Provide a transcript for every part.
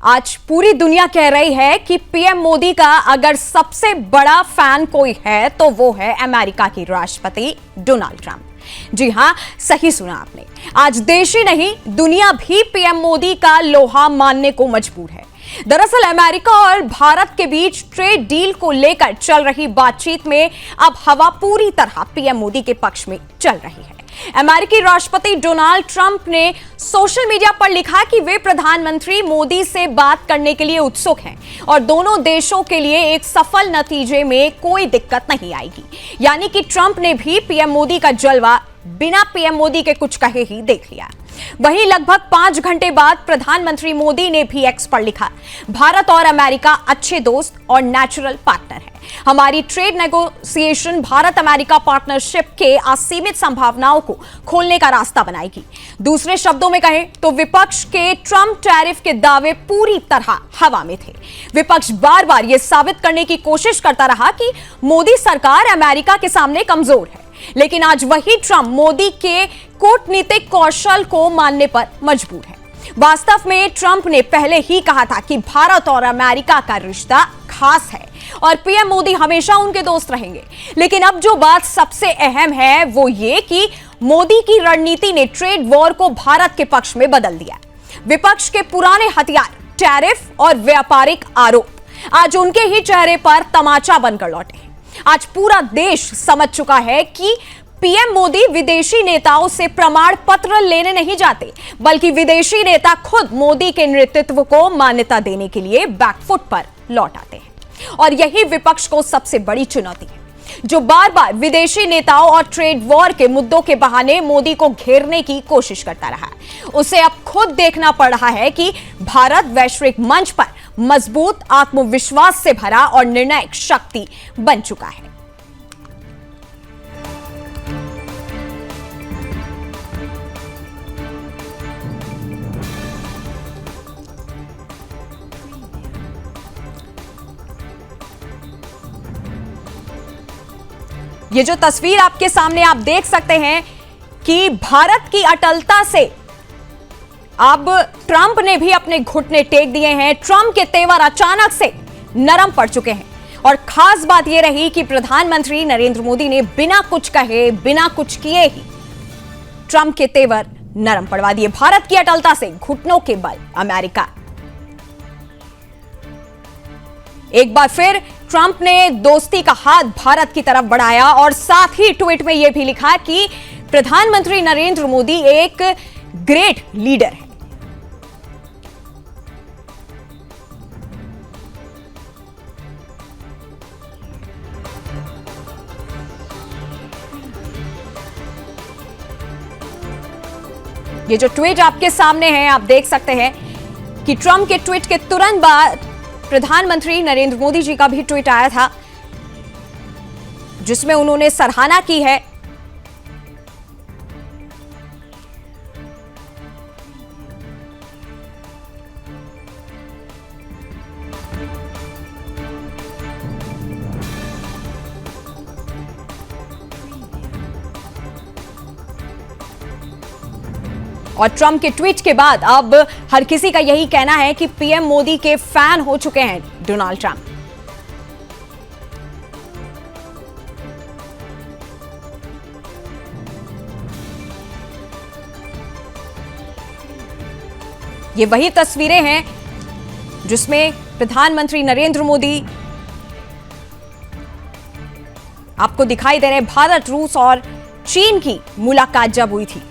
आज पूरी दुनिया कह रही है कि पीएम मोदी का अगर सबसे बड़ा फैन कोई है तो वो है अमेरिका की राष्ट्रपति डोनाल्ड ट्रंप। जी हां, सही सुना आपने। आज देश ही नहीं, दुनिया भी पीएम मोदी का लोहा मानने को मजबूर है। दरअसल अमेरिका और भारत के बीच ट्रेड डील को लेकर चल रही बातचीत में अब हवा पूरी तरह पीएम मोदी के पक्ष में चल रही है। अमेरिकी राष्ट्रपति डोनाल्ड ट्रंप ने सोशल मीडिया पर लिखा कि वे प्रधानमंत्री मोदी से बात करने के लिए उत्सुक हैं और दोनों देशों के लिए एक सफल नतीजे में कोई दिक्कत नहीं आएगी। यानी कि ट्रंप ने भी पीएम मोदी का जलवा बिना पीएम मोदी के कुछ कहे ही देख लिया। वहीं लगभग 5 घंटे बाद प्रधानमंत्री मोदी ने भी एक्स पर लिखा, भारत और अमेरिका अच्छे दोस्त और नेचुरल पार्टनर हैं। हमारी trade negotiation Bharat America partnership के असीमित संभावनाओं को खोलने का रास्ता बनाएगी। दूसरे शब्दों में कहें तो विपक्ष के ट्रंप टैरिफ के दावे पूरी तरह हवा में थे। विपक्ष बार बार यह साबित करने की कोशिश करता रहा कि मोदी सरकार अमेरिका के सामने कमजोर है, लेकिन आज वही ट्रंप मोदी के कूटनीतिक कौशल को मानने पर मजबूर है। वास्तव में ट्रंप ने पहले ही कहा था कि भारत और अमेरिका का रिश्ता खास है और पीएम मोदी हमेशा उनके दोस्त रहेंगे। लेकिन अब जो बात सबसे अहम है वो ये कि मोदी की रणनीति ने ट्रेड वॉर को भारत के पक्ष में बदल दिया। विपक्ष के पुराने हथियार टैरिफ और व्यापारिक आरोप आज उनके ही चेहरे पर तमाचा बनकर लौटे हैं। आज पूरा देश समझ चुका है कि पीएम मोदी विदेशी नेताओं से प्रमाण पत्र लेने नहीं जाते, बल्कि विदेशी नेता खुद मोदी के नेतृत्व को मान्यता देने के लिए बैकफुट पर लौट आते हैं। और यही विपक्ष को सबसे बड़ी चुनौती है, जो बार बार विदेशी नेताओं और ट्रेड वॉर के मुद्दों के बहाने मोदी को घेरने की कोशिश करता रहा है। उसे अब खुद देखना पड़ रहा है कि भारत वैश्विक मंच पर मजबूत, आत्मविश्वास से भरा और निर्णायक शक्ति बन चुका है। ये जो तस्वीर आपके सामने आप देख सकते हैं कि भारत की अटलता से अब ट्रंप ने भी अपने घुटने टेक दिए हैं। ट्रंप के तेवर अचानक से नरम पड़ चुके हैं और खास बात यह रही कि प्रधानमंत्री नरेंद्र मोदी ने बिना कुछ कहे, बिना कुछ किए ही ट्रंप के तेवर नरम पड़वा दिए। भारत की अटलता से घुटनों के बल अमेरिका। एक बार फिर ट्रंप ने दोस्ती का हाथ भारत की तरफ बढ़ाया और साथ ही ट्वीट में यह भी लिखा कि प्रधानमंत्री नरेंद्र मोदी एक ग्रेट लीडर है। ये जो ट्वीट आपके सामने है, आप देख सकते हैं कि ट्रंप के ट्वीट के तुरंत बाद प्रधानमंत्री नरेंद्र मोदी जी का भी ट्वीट आया था, जिसमें उन्होंने सराहना की है और ट्रंप के ट्वीट के बाद अब हर किसी का यही कहना है कि पीएम मोदी के फैन हो चुके हैं डोनाल्ड ट्रंप। ये वही तस्वीरें हैं जिसमें प्रधानमंत्री नरेंद्र मोदी आपको दिखाई दे रहे हैं। भारत, रूस और चीन की मुलाकात जब हुई थी,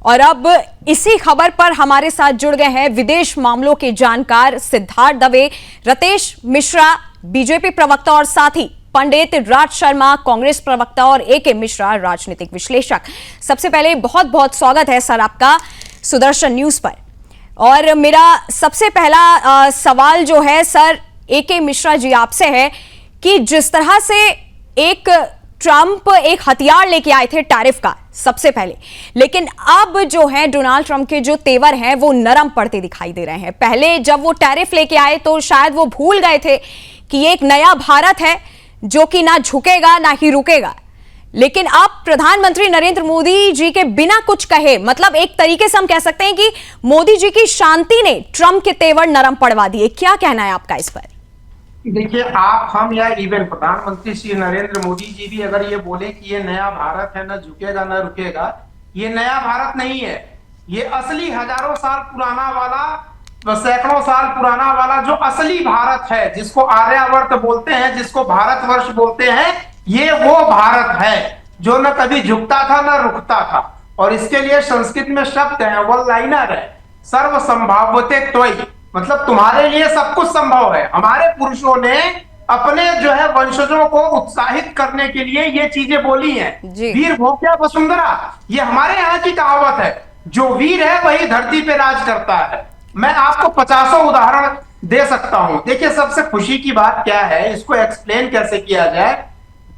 और अब इसी खबर पर हमारे साथ जुड़ गए हैं विदेश मामलों के जानकार सिद्धार्थ दवे, रतेश मिश्रा बीजेपी प्रवक्ता और साथ ही पंडित राज शर्मा कांग्रेस प्रवक्ता और एके मिश्रा राजनीतिक विश्लेषक। सबसे पहले बहुत बहुत स्वागत है सर आपका सुदर्शन न्यूज पर। और मेरा सबसे पहला सवाल जो है सर एके मिश्रा जी आपसे है कि जिस तरह से एक ट्रंप एक हथियार लेके आए थे टैरिफ का सबसे पहले, लेकिन अब जो है डोनाल्ड ट्रंप के जो तेवर हैं वो नरम पड़ते दिखाई दे रहे हैं। पहले जब वो टैरिफ लेके आए तो शायद वो भूल गए थे कि एक नया भारत है, जो कि ना झुकेगा ना ही रुकेगा। लेकिन अब प्रधानमंत्री नरेंद्र मोदी जी के बिना कुछ कहे, मतलब एक तरीके से हम कह सकते हैं कि मोदी जी की शांति ने ट्रंप के तेवर नरम पड़वा दिए। क्या कहना है आपका इस पर? देखिए, आप, हम या इवन प्रधानमंत्री श्री नरेंद्र मोदी जी भी अगर ये बोले कि ये नया भारत है, ना झुकेगा ना रुकेगा, ये नया भारत नहीं है। ये असली हजारों साल पुराना वाला, सैकड़ों साल पुराना वाला जो असली भारत है, जिसको आर्यावर्त बोलते हैं, जिसको भारतवर्ष बोलते हैं, ये वो भारत है जो न कभी झुकता था न रुकता था। और इसके लिए संस्कृत में शब्द है, वन लाइनर है, सर्व संभाव्यते त्वयि, मतलब तुम्हारे लिए सब कुछ संभव है। हमारे पुरुषों ने अपने जो है वंशजों को उत्साहित करने के लिए ये चीजें बोली हैं। वीर भोग्या वसुंधरा, ये हमारे यहाँ की कहावत है। जो वीर है वही धरती पे राज करता है। मैं आपको 50 उदाहरण दे सकता हूं। देखिए, सबसे खुशी की बात क्या है, इसको एक्सप्लेन कैसे किया जाए।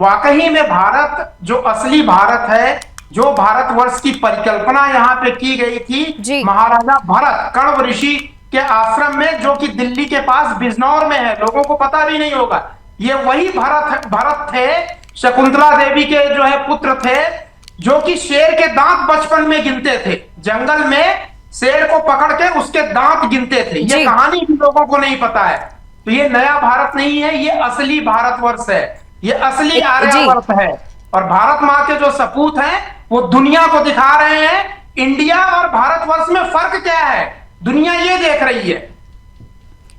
वाकई में भारत जो असली भारत है, जो भारतवर्ष की परिकल्पना यहाँ पे की गई थी महाराजा भरत कण्व ऋषि के आश्रम में, जो कि दिल्ली के पास बिजनौर में है, लोगों को पता भी नहीं होगा। ये वही भरत थे, शकुंतला देवी के जो है पुत्र थे, जो कि शेर के दांत बचपन में गिनते थे। जंगल में शेर को पकड़ के उसके दांत गिनते थे। ये कहानी भी लोगों को नहीं पता है। तो ये नया भारत नहीं है, ये असली भारतवर्ष है, ये असली आर्यावर्त है। और भारत माँ के जो सपूत हैं वो दुनिया को दिखा रहे हैं। इंडिया और भारतवर्ष में फर्क क्या है, दुनिया ये देख रही है।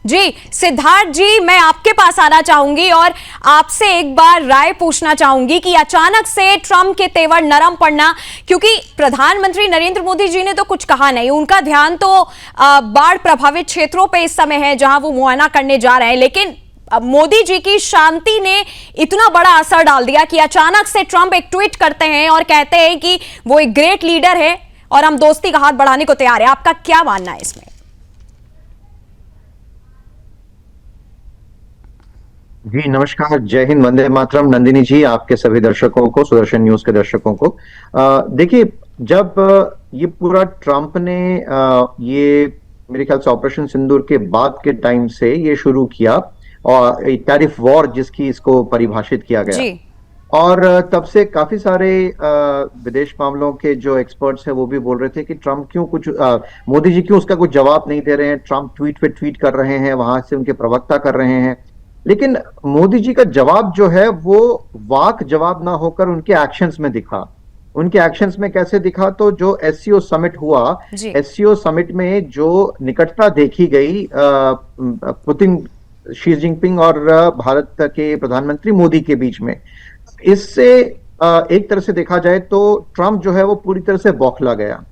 जी सिद्धार्थ जी, मैं आपके पास आना चाहूंगी और आपसे एक बार राय पूछना चाहूंगी कि अचानक से ट्रंप के तेवर नरम पड़ना, क्योंकि प्रधानमंत्री नरेंद्र मोदी जी ने तो कुछ कहा नहीं, उनका ध्यान तो बाढ़ प्रभावित क्षेत्रों पे इस समय है जहां वो मुआयना करने जा रहे हैं, लेकिन मोदी जी की शांति ने इतना बड़ा असर डाल दिया कि अचानक से ट्रंप एक ट्वीट करते हैं और कहते हैं कि वो एक ग्रेट लीडर है और हम दोस्ती का हाथ बढ़ाने को तैयार है। आपका क्या मानना है इसमें? जी नमस्कार, जय हिंद, वंदे मातरम। नंदिनी जी, आपके सभी दर्शकों को, सुदर्शन न्यूज के दर्शकों को, देखिए, जब ये पूरा ट्रंप ने ये मेरे ख्याल से ऑपरेशन सिंदूर के बाद के टाइम से ये शुरू किया, और टैरिफ वॉर जिसकी इसको परिभाषित किया गया, और तब से काफी सारे विदेश मामलों के जो एक्सपर्ट्स हैं वो भी बोल रहे थे कि ट्रंप क्यों कुछ मोदी जी क्यों उसका कुछ जवाब नहीं दे रहे हैं, ट्रंप ट्वीट पे ट्वीट कर रहे हैं, वहां से उनके प्रवक्ता कर रहे हैं। लेकिन मोदी जी का जवाब जो है वो वाक जवाब ना होकर उनके एक्शंस में दिखा। उनके एक्शंस में कैसे दिखा? तो जो एससीओ समिट हुआ, एससीओ समिट में जो निकटता देखी गई पुतिन, शी जिनपिंग और भारत के प्रधानमंत्री मोदी के बीच में, इससे एक तरह से देखा जाए तो ट्रंप जो है वो पूरी तरह से बौखला गया।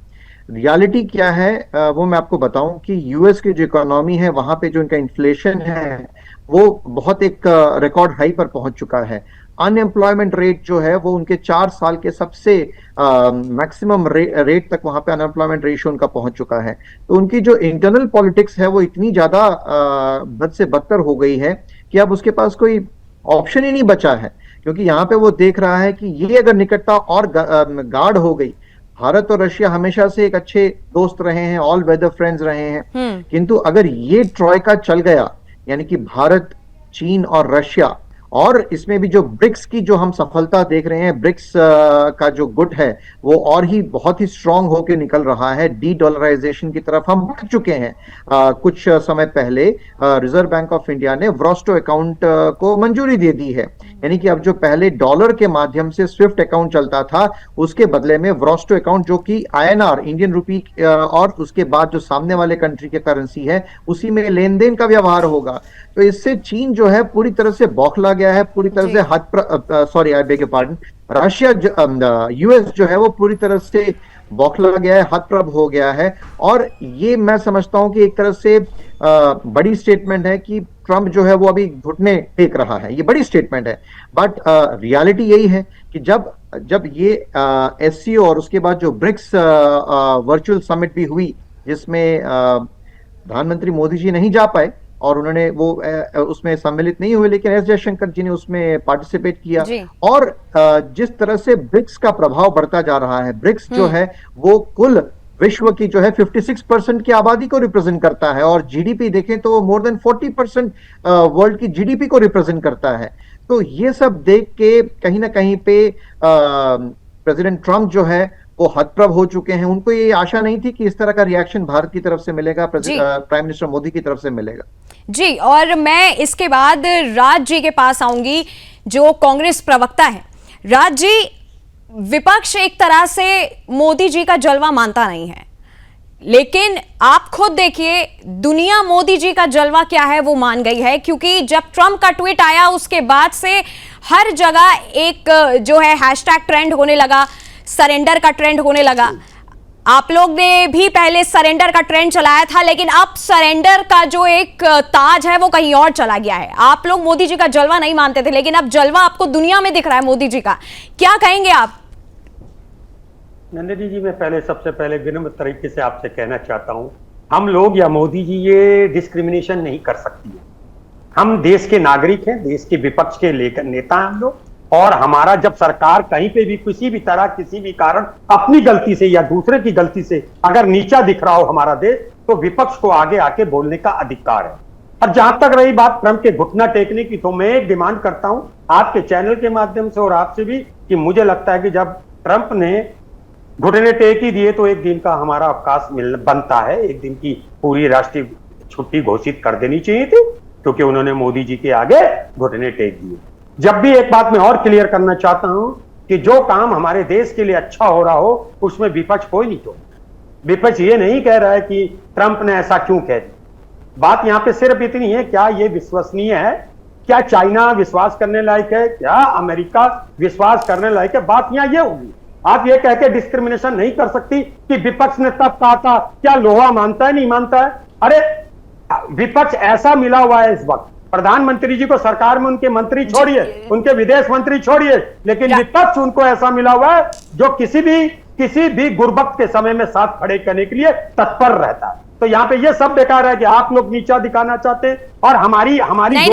रियलिटी क्या है वो मैं आपको बताऊं कि यूएस की जो इकोनॉमी है, वहां पे जो इनका इन्फ्लेशन है वो बहुत एक रिकॉर्ड हाई पर पहुंच चुका है। अनएम्प्लॉयमेंट रेट जो है वो उनके 4 साल के सबसे मैक्सिमम रेट तक वहां पे अनएम्प्लॉयमेंट रेशियो उनका पहुंच चुका है। तो उनकी जो इंटरनल पॉलिटिक्स है वो इतनी ज्यादा बद से बदतर हो गई है कि अब उसके पास कोई ऑप्शन ही नहीं बचा है, क्योंकि यहाँ पे वो देख रहा है कि ये अगर निकटता और गाढ़ हो गई, भारत और रशिया हमेशा से एक अच्छे दोस्त रहे हैं, ऑल वेदर फ्रेंड्स रहे हैं, किंतु अगर ये ट्रॉयका चल गया, यानी कि भारत, चीन और रशिया, और इसमें भी जो ब्रिक्स की जो हम सफलता देख रहे हैं, ब्रिक्स का जो गुट है वो और ही बहुत ही स्ट्रांग होकर निकल रहा है। डी डॉलराइजेशन की तरफ हम बढ़ चुके हैं। कुछ समय पहले रिजर्व बैंक ऑफ इंडिया ने व्रॉस्टो अकाउंट को मंजूरी दे दी है, यानी कि अब जो पहले डॉलर के माध्यम से स्विफ्ट अकाउंट चलता था, उसके बदले में व्रॉस्टो अकाउंट, जो कि आईएनआर, इंडियन रुपी, और उसके बाद जो सामने वाले कंट्री की करेंसी है उसी में लेन देन का व्यवहार होगा। तो इससे चीन जो है पूरी तरह से बौखला गया है, पूरी तरह से sorry I beg your pardon, Russia, US जो है वो पूरी तरह से बौखला गया है, हतप्रभ हो गया है। और ये मैं समझता हूं कि एक तरह से बड़ी स्टेटमेंट है कि ट्रंप जो है वो अभी घुटने टेक रहा है, ये बड़ी स्टेटमेंट है। बट रियलिटी यही है कि जब ये एससीओ और उसके बाद जो ब्रिक्स वर्चुअल समिट भी हुई, जिसमें प्रधानमंत्री मोदी जी नहीं जा पाए और उन्होंने वो उसमें सम्मिलित नहीं हुए, लेकिन एस जयशंकर जी ने उसमें पार्टिसिपेट किया, और जिस तरह से ब्रिक्स का प्रभाव बढ़ता जा रहा है, ब्रिक्स जो है वो कुल विश्व की जो है 56% की आबादी को रिप्रेजेंट करता है, और जीडीपी देखें तो वो मोर देन 40% वर्ल्ड की जीडीपी को रिप्रेजेंट करता है। तो ये सब देख के कहीं ना कहीं पे प्रेसिडेंट ट्रंप जो है वो हतप्रभ हो चुके हैं। उनको ये आशा नहीं थी कि इस तरह का रिएक्शन भारत की तरफ से मिलेगा, प्राइम मिनिस्टर मोदी की तरफ से मिलेगा। जी, और मैं इसके बाद राज जी के पास आऊंगी, जो कांग्रेस प्रवक्ता है। राज जी, विपक्ष एक तरह से मोदी जी का जलवा मानता नहीं है, लेकिन आप खुद देखिए दुनिया मोदी जी का जलवा क्या है वो मान गई है, क्योंकि जब ट्रंप का ट्वीट आया उसके बाद से हर जगह एक जो है हैशटैग ट्रेंड होने लगा, सरेंडर का ट्रेंड होने लगा। आप लोग ने भी पहले सरेंडर का ट्रेंड चलाया था, लेकिन अब सरेंडर का जो एक ताज है वो कहीं और चला गया है। आप लोग मोदी जी का जलवा नहीं मानते थे, लेकिन अब जलवा आपको दुनिया में दिख रहा है मोदी जी का। क्या कहेंगे आप? नंदिनी जी, मैं सबसे पहले विनम्र तरीके से आपसे कहना चाहता हूं, हम लोग या मोदी जी ये डिस्क्रिमिनेशन नहीं कर सकती है। हम देश के नागरिक हैं, देश के विपक्ष के लेकर नेता हैं हम लोग, और हमारा जब सरकार कहीं पे भी किसी भी तरह किसी भी कारण अपनी गलती से या दूसरे की गलती से अगर नीचा दिख रहा हो हमारा देश, तो विपक्ष को आगे आके बोलने का अधिकार है। और जहां तक रही बात ट्रंप के घुटना टेकने की, तो मैं एक डिमांड करता हूं आपके चैनल के माध्यम से और आपसे भी, कि मुझे लगता है कि जब ट्रंप ने घुटने टेक ही दिए तो एक दिन का हमारा अवकाश बनता है, एक दिन की पूरी राष्ट्रीय छुट्टी घोषित कर देनी चाहिए थी, क्योंकि उन्होंने मोदी जी के आगे घुटने टेक दिए। जब भी एक बात मैं और क्लियर करना चाहता हूं कि जो काम हमारे देश के लिए अच्छा हो रहा हो उसमें विपक्ष कोई नहीं तो विपक्ष ये नहीं कह रहा है कि ट्रंप ने ऐसा क्यों कह दिया। बात यहां पे सिर्फ इतनी है, क्या ये विश्वसनीय है, क्या चाइना विश्वास करने लायक है, क्या अमेरिका विश्वास करने लायक है। बात यहां ये होगी, आप ये कह के डिस्क्रिमिनेशन नहीं कर सकती कि विपक्ष ने तब कहा था, क्या लोहा मानता है नहीं मानता है। अरे विपक्ष ऐसा मिला हुआ है इस वक्त, प्रधानमंत्री जी को सरकार में उनके मंत्री छोड़िए, उनके विदेश मंत्री छोड़िए, लेकिन विपक्ष उनको ऐसा मिला हुआ है जो किसी भी गुर्बत के समय में साथ खड़े करने के लिए तत्पर रहता है। तो यहाँ पे ये सब बेकार है कि आप लोग नीचा दिखाना चाहते हैं, और हमारी जो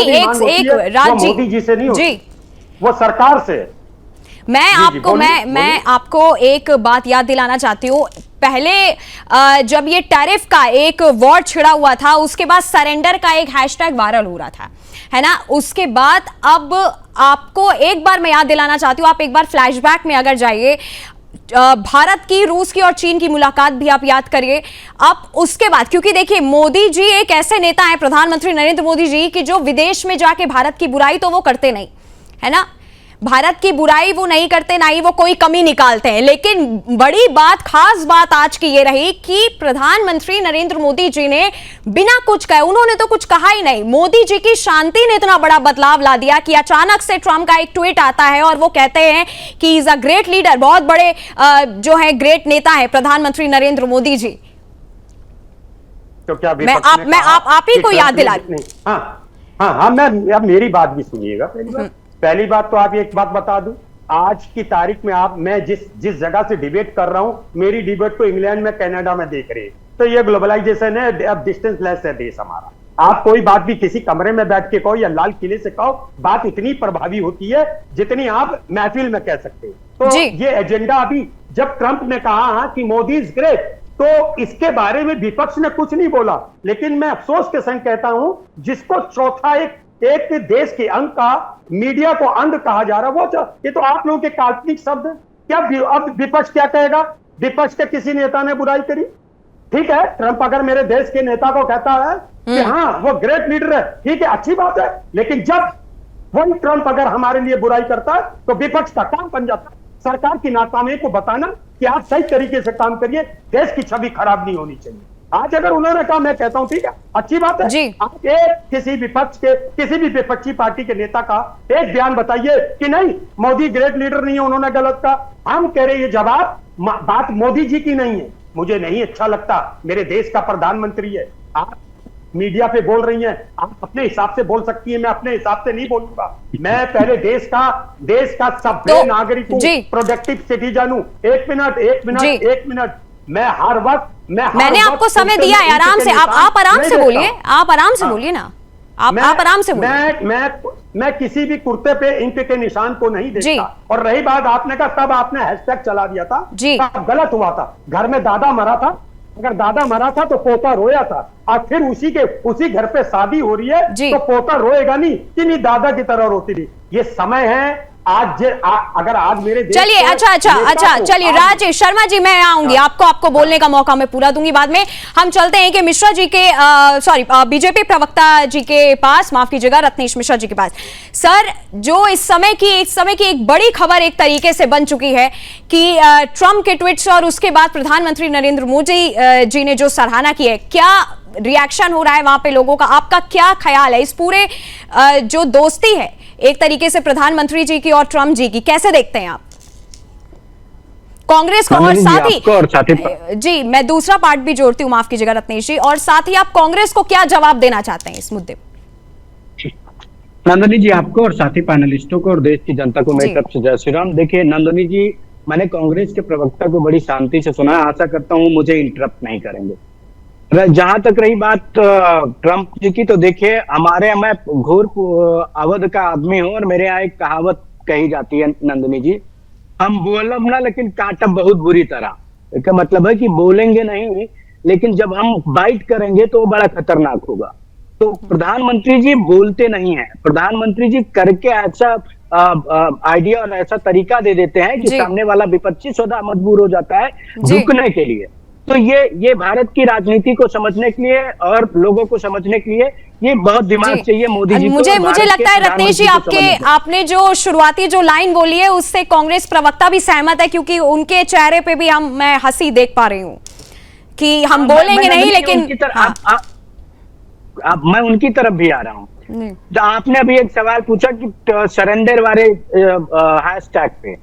भी मांग होती है वो मोदी जी से नहीं होती, वो सरकार से। मैं आपको एक बात याद दिलाना चाहती हूँ। पहले जब ये टैरिफ का एक वॉर छिड़ा हुआ था, उसके बाद सरेंडर का एक हैशटैग वायरल हो रहा था, है ना। उसके बाद अब आपको एक बार मैं याद दिलाना चाहती हूँ, आप एक बार फ्लैशबैक में अगर जाइए, भारत की, रूस की और चीन की मुलाकात भी आप याद करिए। अब उसके बाद, क्योंकि देखिए मोदी जी एक ऐसे नेता हैं, प्रधानमंत्री नरेंद्र मोदी जी, कि जो विदेश में जाके भारत की बुराई तो वो करते नहीं, है ना। भारत की बुराई वो नहीं करते, ना ही वो कोई कमी निकालते हैं। लेकिन बड़ी बात, खास बात आज की ये रही कि प्रधानमंत्री नरेंद्र मोदी जी ने बिना कुछ कहे, उन्होंने तो कुछ कहा ही नहीं, मोदी जी की शांति ने इतना बड़ा बदलाव ला दिया कि अचानक से ट्रंप का एक ट्वीट आता है और वो कहते हैं कि इज अ ग्रेट लीडर, बहुत बड़े जो है ग्रेट नेता है प्रधानमंत्री नरेंद्र मोदी जी। तो क्या मैं आप ही को याद दिला। हाँ, मैं अब मेरी बात भी सुनिएगा। पहली बात तो आप एक बात बता दूं, आज की तारीख में मैं जिस जगह से डिबेट कर रहा हूं, मेरी डिबेट को इंग्लैंड में, कनाडा में देख रहे हैं। तो ये ग्लोबलाइजेशन है, अब डिस्टेंस लेस है देश हमारा। आप कोई बात भी किसी कमरे में बैठ के कहो या लाल किले से कहो, बात इतनी प्रभावी होती है जितनी आप महफिल में कह सकते हैं। तो ये एजेंडा अभी जब ट्रंप ने कहा कि मोदी इज ग्रेट, तो इसके बारे में विपक्ष ने कुछ नहीं बोला। लेकिन मैं अफसोस के संग कहता हूं, जिसको चौथा एक देश के अंग का मीडिया को अंध कहा जा रहा है, वो ये तो आप लोगों के काल्पनिक शब्द है। क्या अब विपक्ष क्या कहेगा? विपक्ष के किसी नेता ने बुराई करी? ठीक है, ट्रंप अगर मेरे देश के नेता को कहता है कि हाँ वो ग्रेट लीडर है, ठीक है, अच्छी बात है। लेकिन जब वही ट्रंप अगर हमारे लिए बुराई करता है तो विपक्ष का काम बन जाता है सरकार की नाकामी को बताना कि आप सही तरीके से काम करिए, देश की छवि खराब नहीं होनी चाहिए। आज अगर उन्होंने कहा, मैं कहता हूं ठीक है, अच्छी बात है जी। आप किसी विपक्ष के, किसी भी विपक्षी पार्टी के नेता का एक बयान बताइए कि नहीं मोदी ग्रेट लीडर नहीं है, उन्होंने गलत कहा। हम कह रहे हैं ये जवाब, बात मोदी जी की नहीं है, मुझे नहीं अच्छा लगता, मेरे देश का प्रधानमंत्री है। आप मीडिया पे बोल रही हैं, आप अपने हिसाब से बोल सकती हैं, मैं अपने हिसाब से नहीं बोलूंगा। मैं पहले देश का सभ्य नागरिक हूं, प्रोडक्टिव सिटीजन हूं। एक मिनट, मैं हर वक्त मैंने आपको समय दिया है, आराम से आप आराम से बोलिए, आप आराम से बोलिए ना, आप आराम से बोलिए। मैं किसी भी कुर्ते पे इंक के निशान को नहीं देखता। और रही बात, आपने कहा तब आपने हैशटैग चला दिया था, तब गलत हुआ था। घर में दादा मरा था, अगर दादा मरा था तो पोता रोया था, और फिर उसी घर पे शादी हो रही है जी। तो पोता रोएगा नहीं कि नहीं दादा की तरह रोती थी। ये समय है अगर आज मेरे देश चलिए, अच्छा, चलिए राजेश शर्मा जी, मैं आऊंगी, आपको बोलने का मौका मैं पूरा दूंगी बाद में। हम चलते हैं कि मिश्रा जी के बीजेपी प्रवक्ता जी के पास, माफ कीजिएगा, रत्नेश मिश्रा जी के पास। सर, जो इस समय की एक बड़ी खबर एक तरीके से बन चुकी है कि ट्रंप के ट्वीट्स और उसके बाद प्रधानमंत्री नरेंद्र मोदी जी ने जो सराहना की है, क्या रिएक्शन हो रहा है वहां पे लोगों का? आपका क्या ख्याल है इस पूरे जो दोस्ती है एक तरीके से प्रधानमंत्री जी की और ट्रंप जी की, कैसे देखते हैं आप कांग्रेस को? और साथ ही जी, मैं दूसरा पार्ट भी जोड़ती हूँ, माफ कीजिएगा रत्नेश जी, और साथ ही आप कांग्रेस को क्या जवाब देना चाहते हैं इस मुद्दे पर? नंदनी जी, आपको और साथी पैनलिस्टों को और देश की जनता को मेरी तरफ से जय श्री राम। देखिए नंदनी जी, मैंने कांग्रेस के प्रवक्ता को बड़ी शांति से सुना, आशा करता हूँ मुझे इंटरप्ट नहीं करेंगे। जहां तक रही बात ट्रंप जी की, तो देखिए मैं घोर अवध का आदमी हूं और मेरे यहाँ एक कहावत कही जाती है नंदनी जी, हम बोलब ना लेकिन काटब बहुत बुरी तरह। इसका मतलब है कि बोलेंगे नहीं, लेकिन जब हम बाइट करेंगे तो वो बड़ा खतरनाक होगा। तो प्रधानमंत्री जी बोलते नहीं है, प्रधानमंत्री जी करके ऐसा आइडिया और ऐसा तरीका दे देते हैं कि सामने वाला विपक्षी सौदा मजबूर हो जाता है झुकने के लिए। तो ये भारत की राजनीति को समझने के लिए और लोगों को समझने के लिए ये बहुत दिमाग चाहिए मोदी जी को। मुझे लगता है रत्नेश जी, आपने जो शुरुआती जो लाइन बोली है उससे कांग्रेस प्रवक्ता भी सहमत है, क्योंकि उनके चेहरे पे भी मैं हंसी देख पा रही हूँ कि हम बोलेंगे नहीं, लेकिन मैं उनकी तरफ भी आ रहा हूँ। तो आपने अभी एक सवाल पूछा कि सरेंडर वाले हैशटैग पे,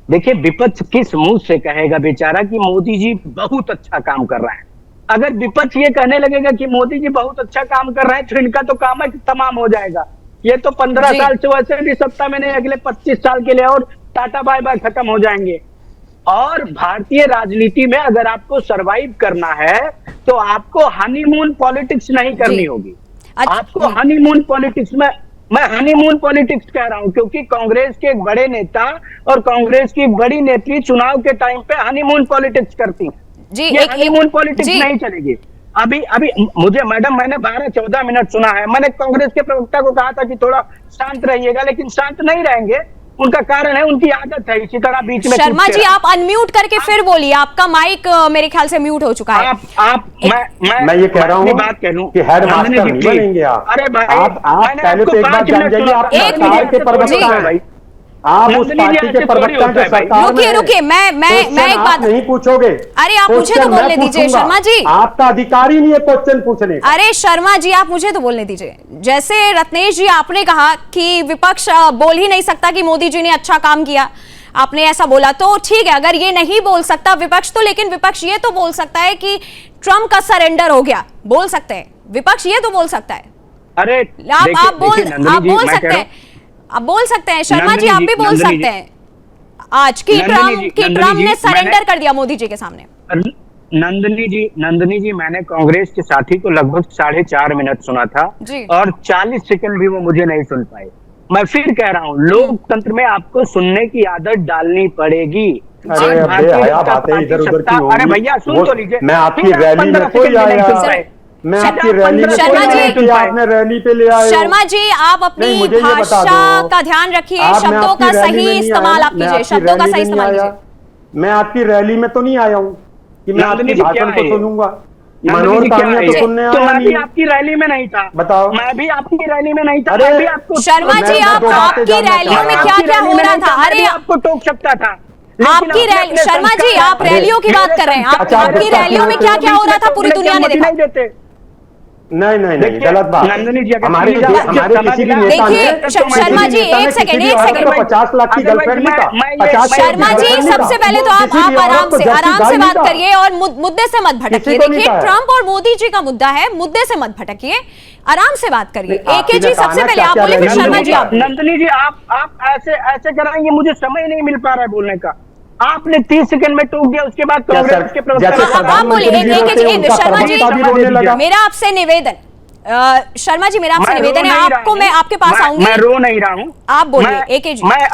देखिए विपक्ष किस मुंह से कहेगा बेचारा कि मोदी जी बहुत अच्छा काम कर रहे हैं। अगर विपक्ष ये कहने लगेगा कि मोदी जी बहुत अच्छा काम कर रहे हैं तो इनका तो काम है तमाम हो जाएगा। ये तो 15 साल से वैसे भी सत्ता में नहीं, अगले 25 साल के लिए और टाटा बाय बाय खत्म हो जाएंगे। और भारतीय राजनीति में अगर आपको सरवाइव करना है तो आपको हनीमून पॉलिटिक्स नहीं करनी होगी। आपको हनीमून पॉलिटिक्स में, मैं हनीमून पॉलिटिक्स कह रहा हूं क्योंकि कांग्रेस के एक बड़े नेता और कांग्रेस की एक बड़ी नेत्री चुनाव के टाइम पे हनीमून पॉलिटिक्स करती हैं। ये हनीमून पॉलिटिक्स नहीं चलेगी। अभी मुझे मैडम, मैंने 12-14 मिनट सुना है, मैंने कांग्रेस के प्रवक्ता को कहा था कि थोड़ा शांत रहिएगा, लेकिन शांत नहीं रहेंगे। उनका कारण है, उनकी आदत है इसी तरह बीच में। शर्मा जी, आप अनम्यूट करके फिर बोलिए, आपका माइक मेरे ख्याल से म्यूट हो चुका है। मैं ये कह रहा हूँ बात कह लूं कि हेड मास्टर नहीं बनेंगे आप। अरे भाई, आप पहले तो एक बात जान जाइए, आप सरकार के प्रवक्ता हैं भाई, आप उस पार्टी के प्रवक्ता के सरकार में। रुकिए, मैं एक बात नहीं पूछोगे। अरे आप मुझे तो बोलने दीजिए शर्मा जी, आपका अधिकार ही नहीं है क्वेश्चन पूछने का। अरे शर्मा जी, आप मुझे तो बोलने दीजिए। जैसे रत्नेश जी, आपने कहा कि विपक्ष बोल ही नहीं सकता कि मोदी जी ने अच्छा काम किया, आपने ऐसा बोला, तो ठीक है, अगर ये नहीं बोल सकता विपक्ष तो, लेकिन विपक्ष ये तो बोल सकता है कि ट्रंप का सरेंडर हो गया, बोल सकते हैं विपक्ष, ये तो बोल सकता है। अरे आप बोल सकते हैं, आप बोल सकते हैं शर्मा जी, आप भी बोल सकते हैं आज की ट्रंप ने सरेंडर कर दिया मोदी जी के सामने। नंदनी जी, मैंने कांग्रेस के साथी को लगभग 4.5 मिनट सुना था और 40 सेकंड भी वो मुझे नहीं सुन पाए। मैं फिर कह रहा हूँ, लोकतंत्र में आपको सुनने की आदत डालनी पड़ेगी। अरे बातें इधर उधर की होगी। अरे भैया सुन तो लीजिए, मैं आपकी रैली में कोई आया, मैं आपकी रैली में आपने रैली पे ले आए। शर्मा जी, आप अपनी भाषा का ध्यान रखिए, शब्दों का सही इस्तेमाल आप कीजिए, शब्दों का सही इस्तेमाल कीजिए। मैं आपकी रैली में तो नहीं आया हूँ कि मैं आपकी भाषण को सुनूंगा, मनोहर कहानियां तो सुनने आया। मैं भी आपकी रैली में नहीं था, बताओ। मैं भी आपकी रैली में नहीं था। अरे शर्मा जी, आपकी रैलियों में क्या क्या हो रहा था? अरे आपको टोक सकता था आपकी रैली, शर्मा जी आप रैलियों की बात कर रहे हैं, आपकी रैलियों में क्या क्या हो रहा था पूरी दुनिया ने देखा। नहीं, गलत बात। नंदनी जी, हमारे किसी भी नेता देखिए शर्मा जी, एक सेकंड 50 लाख की गर्लफ्रेंड नहीं था। शर्मा जी, सबसे पहले तो आप आराम से बात करिए और मुद्दे से मत भटकिए। देखिए, ट्रंप और मोदी जी का मुद्दा है, मुद्दे से मत भटकिए, आराम से बात करिए। एके जी, सबसे पहले आप बोले, फिर शर्मा जी आप। नंदनी जी, आप ऐसे कराएंगे, मुझे समय नहीं मिल पा रहा है बोलने का। आपने 30 सेकंड में टोक दिया, उसके बाद कांग्रेस के प्रवक्ता। आप बोलिए। शर्मा जी, मेरा आपसे निवेदन, शर्मा जी मेरा आपसे निवेदन है, आपको मैं आपके पास आऊंगी। मैं रो नहीं रहा हूँ, आप बोलिए। एके जी, मैं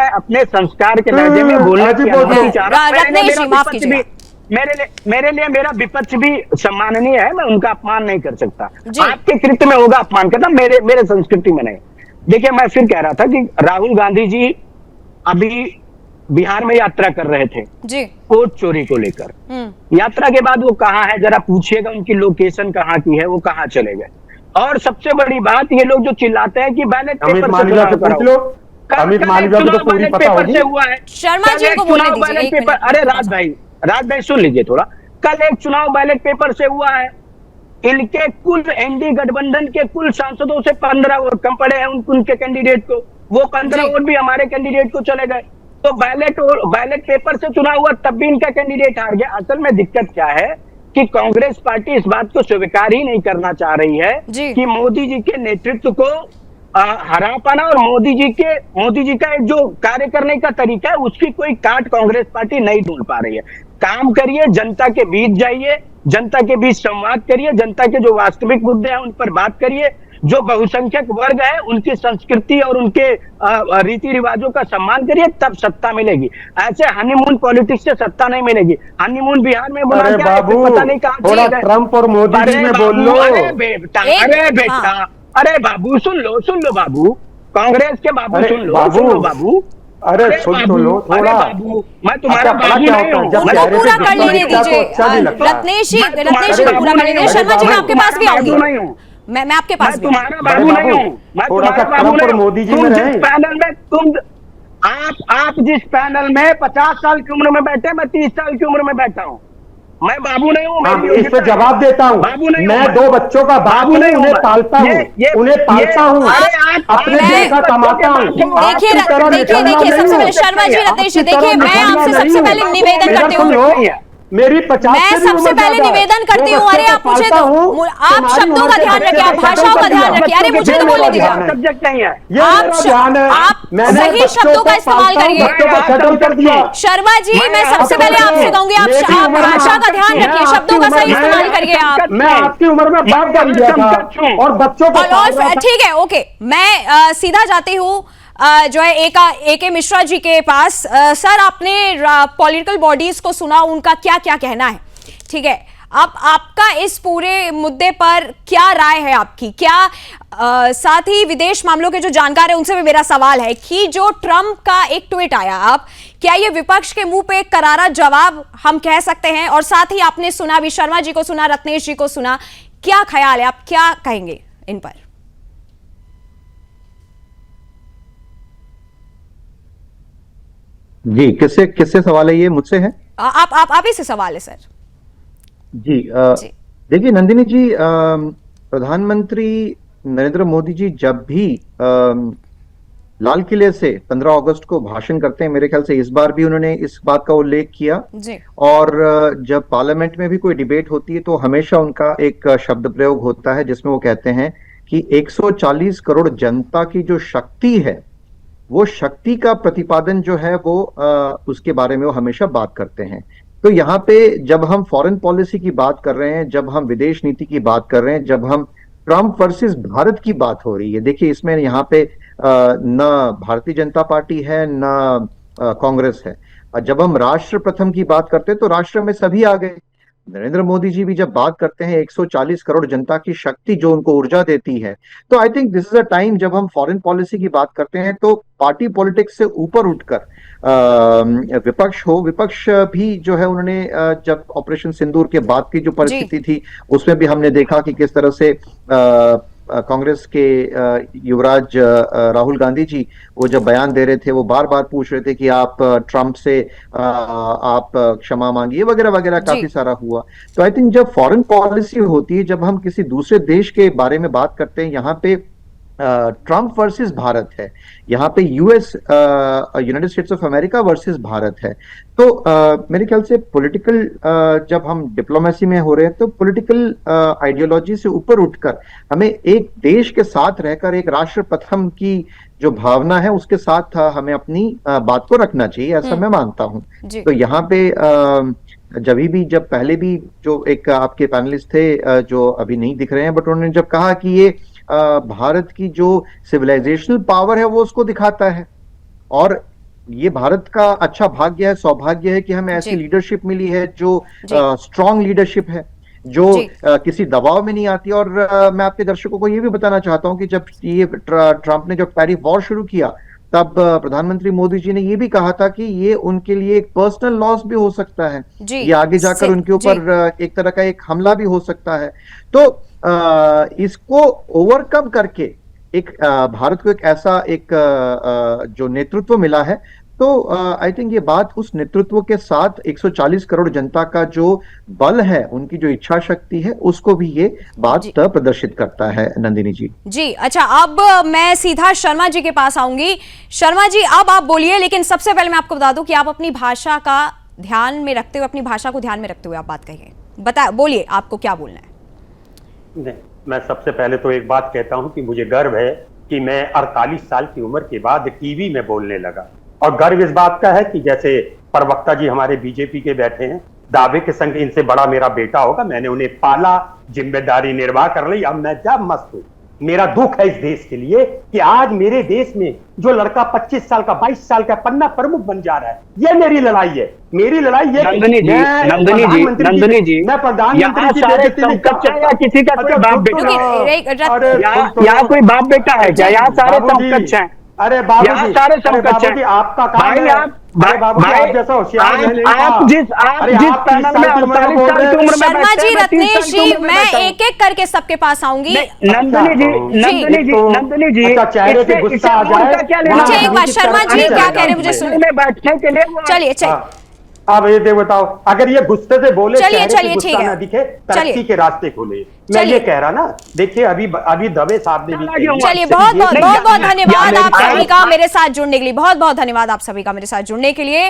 अपने संस्कार के लहजे में बोलना रत्नेश जी, माफ कीजिए। मेरे लिए मेरा विपक्ष भी सम्माननीय है, मैं उनका अपमान नहीं कर सकता। जी। आपके कृत्य में होगा अपमान करना, मेरे संस्कृति में नहीं। देखिए, मैं फिर कह रहा था कि राहुल गांधी जी अभी बिहार में यात्रा कर रहे थे जी। वोट चोरी को लेकर। यात्रा के बाद वो कहाँ है, जरा पूछिएगा, उनकी लोकेशन कहाँ की है, वो कहाँ चले गए। और सबसे बड़ी बात, ये लोग जो चिल्लाते हैं कि बैलेट पेपर से चुनाव कराओ, अमित मालवीय को तो पूरी पता होगी। हुआ है शर्मा जी को बोलने दीजिए, बैलेट पेपर। अरे राज भाई सुन लीजिए थोड़ा। कल एक चुनाव बैलेट पेपर से हुआ है, इनके कुल एनडी गठबंधन के कुल सांसदों से 15 वोट कम पड़े हैं उनके कैंडिडेट को, वो 15 वोट भी हमारे कैंडिडेट को चले गए। तो बैलेट पेपर से चुनाव हुआ, तब भी इनका कैंडिडेट हार गया। असल में दिक्कत क्या है कि कांग्रेस पार्टी इस बात को स्वीकार ही नहीं करना चाह रही है कि मोदी जी के नेतृत्व को हरा पाना और मोदी जी का जो कार्य करने का तरीका है, उसकी कोई काट कांग्रेस पार्टी नहीं ढूंढ पा रही है। काम करिए, जनता के बीच जाइए, जनता के बीच संवाद करिए, जनता के जो वास्तविक मुद्दे हैं उन पर बात करिए, जो बहुसंख्यक वर्ग है उनकी संस्कृति और उनके रीति रिवाजों का सम्मान करिए, तब सत्ता मिलेगी। ऐसे हनीमून पॉलिटिक्स से सत्ता नहीं मिलेगी। हनीमून बिहार में बोला अरे क्या, बाबू, पता नहीं कहाँ थोड़ा गए। ट्रम्प और मोदी जी में बोल लो। अरे बेटा, अरे बाबू सुन लो बाबू, कांग्रेस के बाबू सुन लो बाबू। अरे सुन तो लो थोड़ा। अरे बाबू, मैं तुम्हारा बाबू नहीं हूँ। पूरा कर लेने दीजिए रत्नेश जी, पूरा कर लेने। शर्मा जी, मैं आपके पास भी आऊंगी, मैं आपके पास भी। तुम्हारा बाबू नहीं हूँ, मैं तुम्हारा बाबू नहीं हूँ। मोदी जी तुम जिस पैनल में आप जिस पैनल में 50 साल की उम्र में बैठे, मैं 30 साल की उम्र में बैठा हूँ। मैं बाबू नहीं हूँ। इस पे जवाब देता हूँ। मैं 2 बच्चों का बाप हूँ, उन्हें पालता हूँ, अपने पैसा कमाता हूँ। देखिए सबसे पहले शर्मा जी, रत्नेश जी, देखिए मैं आपसे सबसे पहले निवेदन करती हूँ, मेरी 50 मैं सबसे पहले निवेदन करती हूँ, अरे आप मुझे तो, आप शब्दों का ध्यान रखिए, आप भाषाओं का ध्यान रखिए। अरे मुझे तो बोलने दीजिए, सब्जेक्ट नहीं है, आप सही शब्दों का इस्तेमाल करिए। शर्मा जी, मैं सबसे पहले आपसे कहूंगी, आप भाषा का ध्यान रखिए, शब्दों का सही इस्तेमाल करिए। आप, मैं आपकी उम्र में बाप बन गया था और बच्चों को। ठीक है, ओके, मैं सीधा जाती हूँ जो है एके मिश्रा जी के पास। सर, आपने पॉलिटिकल बॉडीज को सुना, उनका क्या क्या कहना है, ठीक है? अब आपका इस पूरे मुद्दे पर क्या राय है आपकी? क्या साथ ही विदेश मामलों के जो जानकार है उनसे भी मेरा सवाल है कि जो ट्रंप का एक ट्वीट आया, आप क्या ये विपक्ष के मुंह पे एक करारा जवाब हम कह सकते हैं? और साथ ही आपने सुना भी, शर्मा जी को सुना, रत्नेश जी को सुना, क्या ख्याल है, आप क्या कहेंगे इन पर? जी, किससे सवाल है? ये मुझसे है? आप ही से सवाल है सर। जी, देखिए नंदिनी जी, प्रधानमंत्री नरेंद्र मोदी जी जब भी लाल किले से 15 अगस्त को भाषण करते हैं, मेरे ख्याल से इस बार भी उन्होंने इस बात का उल्लेख किया जी। और जब पार्लियामेंट में भी कोई डिबेट होती है तो हमेशा उनका एक शब्द प्रयोग होता है जिसमें वो कहते हैं कि 140 करोड़ जनता की जो शक्ति है, वो शक्ति का प्रतिपादन जो है वो उसके बारे में वो हमेशा बात करते हैं। तो यहाँ पे जब हम फॉरेन पॉलिसी की बात कर रहे हैं, जब हम विदेश नीति की बात कर रहे हैं, जब हम ट्रंप वर्सेस भारत की बात हो रही है, देखिए इसमें यहाँ पे न भारतीय जनता पार्टी है न कांग्रेस है। जब हम राष्ट्र प्रथम की बात करते हैं तो राष्ट्र में सभी आ गए। नरेंद्र मोदी जी भी जब बात करते हैं 140 करोड़ जनता की शक्ति जो उनको ऊर्जा देती है, तो I think this is a time जब हम फॉरेन पॉलिसी की बात करते हैं तो पार्टी पॉलिटिक्स से ऊपर उठकर विपक्ष भी जो है उन्होंने जब ऑपरेशन सिंदूर के बाद की जो परिस्थिति थी उसमें भी हमने देखा कि किस तरह से कांग्रेस के युवराज राहुल गांधी जी वो जब बयान दे रहे थे वो बार बार पूछ रहे थे कि आप ट्रंप से आप क्षमा मांगिए वगैरह वगैरह, काफी सारा हुआ। तो आई थिंक जब फॉरेन पॉलिसी होती है, जब हम किसी दूसरे देश के बारे में बात करते हैं, यहाँ पे ट्रंप वर्सेस भारत है, यहाँ पे US United states of America versus Bharat है। तो मेरे ख्याल से पॉलिटिकल जब हम डिप्लोमेसी में हो रहे हैं तो पॉलिटिकल आइडियोलॉजी से ऊपर उठकर हमें एक देश के साथ रहकर एक राष्ट्र प्रथम की जो भावना है उसके साथ हमें अपनी बात को रखना चाहिए, ऐसा मैं मानता हूँ। तो यहाँ पे जब पहले भी जो एक आपके पैनलिस्ट थे जो अभी नहीं दिख रहे हैं, बट उन्होंने जब कहा कि ये भारत की जो सिविलाइजेशनल पावर है वो उसको दिखाता है, और ये भारत का अच्छा भाग्य है, सौभाग्य है कि हमें ऐसी जी। लीडरशिप मिली है जो जी। स्ट्रांग लीडरशिप है, जो जी। किसी दबाव में नहीं आती। और मैं आपके दर्शकों को ये भी बताना चाहता हूं कि जब ये ट्रंप ने जब टैरिफ वॉर शुरू किया, तब प्रधानमंत्री मोदी जी ने ये भी कहा था कि ये उनके लिए एक पर्सनल लॉस भी हो सकता है, जी। ये आगे जाकर उनके ऊपर एक तरह का एक हमला भी हो सकता है। तो इसको ओवरकम करके एक भारत को एक ऐसा एक जो नेतृत्व मिला है, तो आई थिंक ये बात उस नेतृत्व के साथ 140 करोड़ जनता का जो बल है, उनकी जो इच्छा शक्ति है, उसको भी ये बात प्रदर्शित करता है नंदिनी जी। जी अच्छा, अब मैं सीधा शर्मा जी के पास आऊंगी। शर्मा जी, अब आप बोलिए, लेकिन सबसे पहले मैं आपको बता दूं कि आप अपनी भाषा का ध्यान में रखते हुए, अपनी भाषा को ध्यान में रखते हुए आप बात कहिए। बोलिए आपको क्या बोलना है। नहीं, मैं सबसे पहले तो एक बात कहता हूं कि मुझे गर्व है कि मैं 48 साल की उम्र के बाद टीवी में बोलने लगा, और गर्व इस बात का है कि जैसे प्रवक्ता जी हमारे बीजेपी के बैठे हैं, दावे के संग इनसे बड़ा मेरा बेटा होगा, मैंने उन्हें पाला, जिम्मेदारी निर्वाह कर ली, अब मैं क्या मस्त हूं। मेरा दुख है इस देश के लिए कि आज मेरे देश में जो लड़का 25 साल का, 22 साल का पन्ना प्रमुख बन जा रहा है, ये मेरी लड़ाई है। मेरी लड़ाई ये नंदिनी जी, मैं प्रधानमंत्री किसी का कोई बाप बेटा, यहाँ कोई बाप बेटा है क्या? यहाँ सारे समकक्ष हैं। अरे बाबू यहाँ सारे समकक्ष हैं। आपका भाई आप जैसा होशियार आप जिस पैनल में 48 साल की उम्र में शर्मा जी, रत्नेश जी, मैं एक एक करके सबके पास आऊंगी। नंदिनी जी, चेहरे पे गुस्सा आ जाए क्या लेना? मुझे एक बार शर्मा जी क्या कह रहे हैं मुझे सुनने में बैठने के लिए चलिए। अब ये दे बताओ, अगर ये गुस्से से बोले, चलिए गुस्सा ना दिखे, तरक्की के रास्ते खोले। मैं ये कह रहा ना, देखिए अभी दवे साहब ने भी चलिए, बहुत बहुत धन्यवाद आप सभी का मेरे साथ जुड़ने के लिए। बहुत बहुत धन्यवाद आप सभी का मेरे साथ जुड़ने के लिए।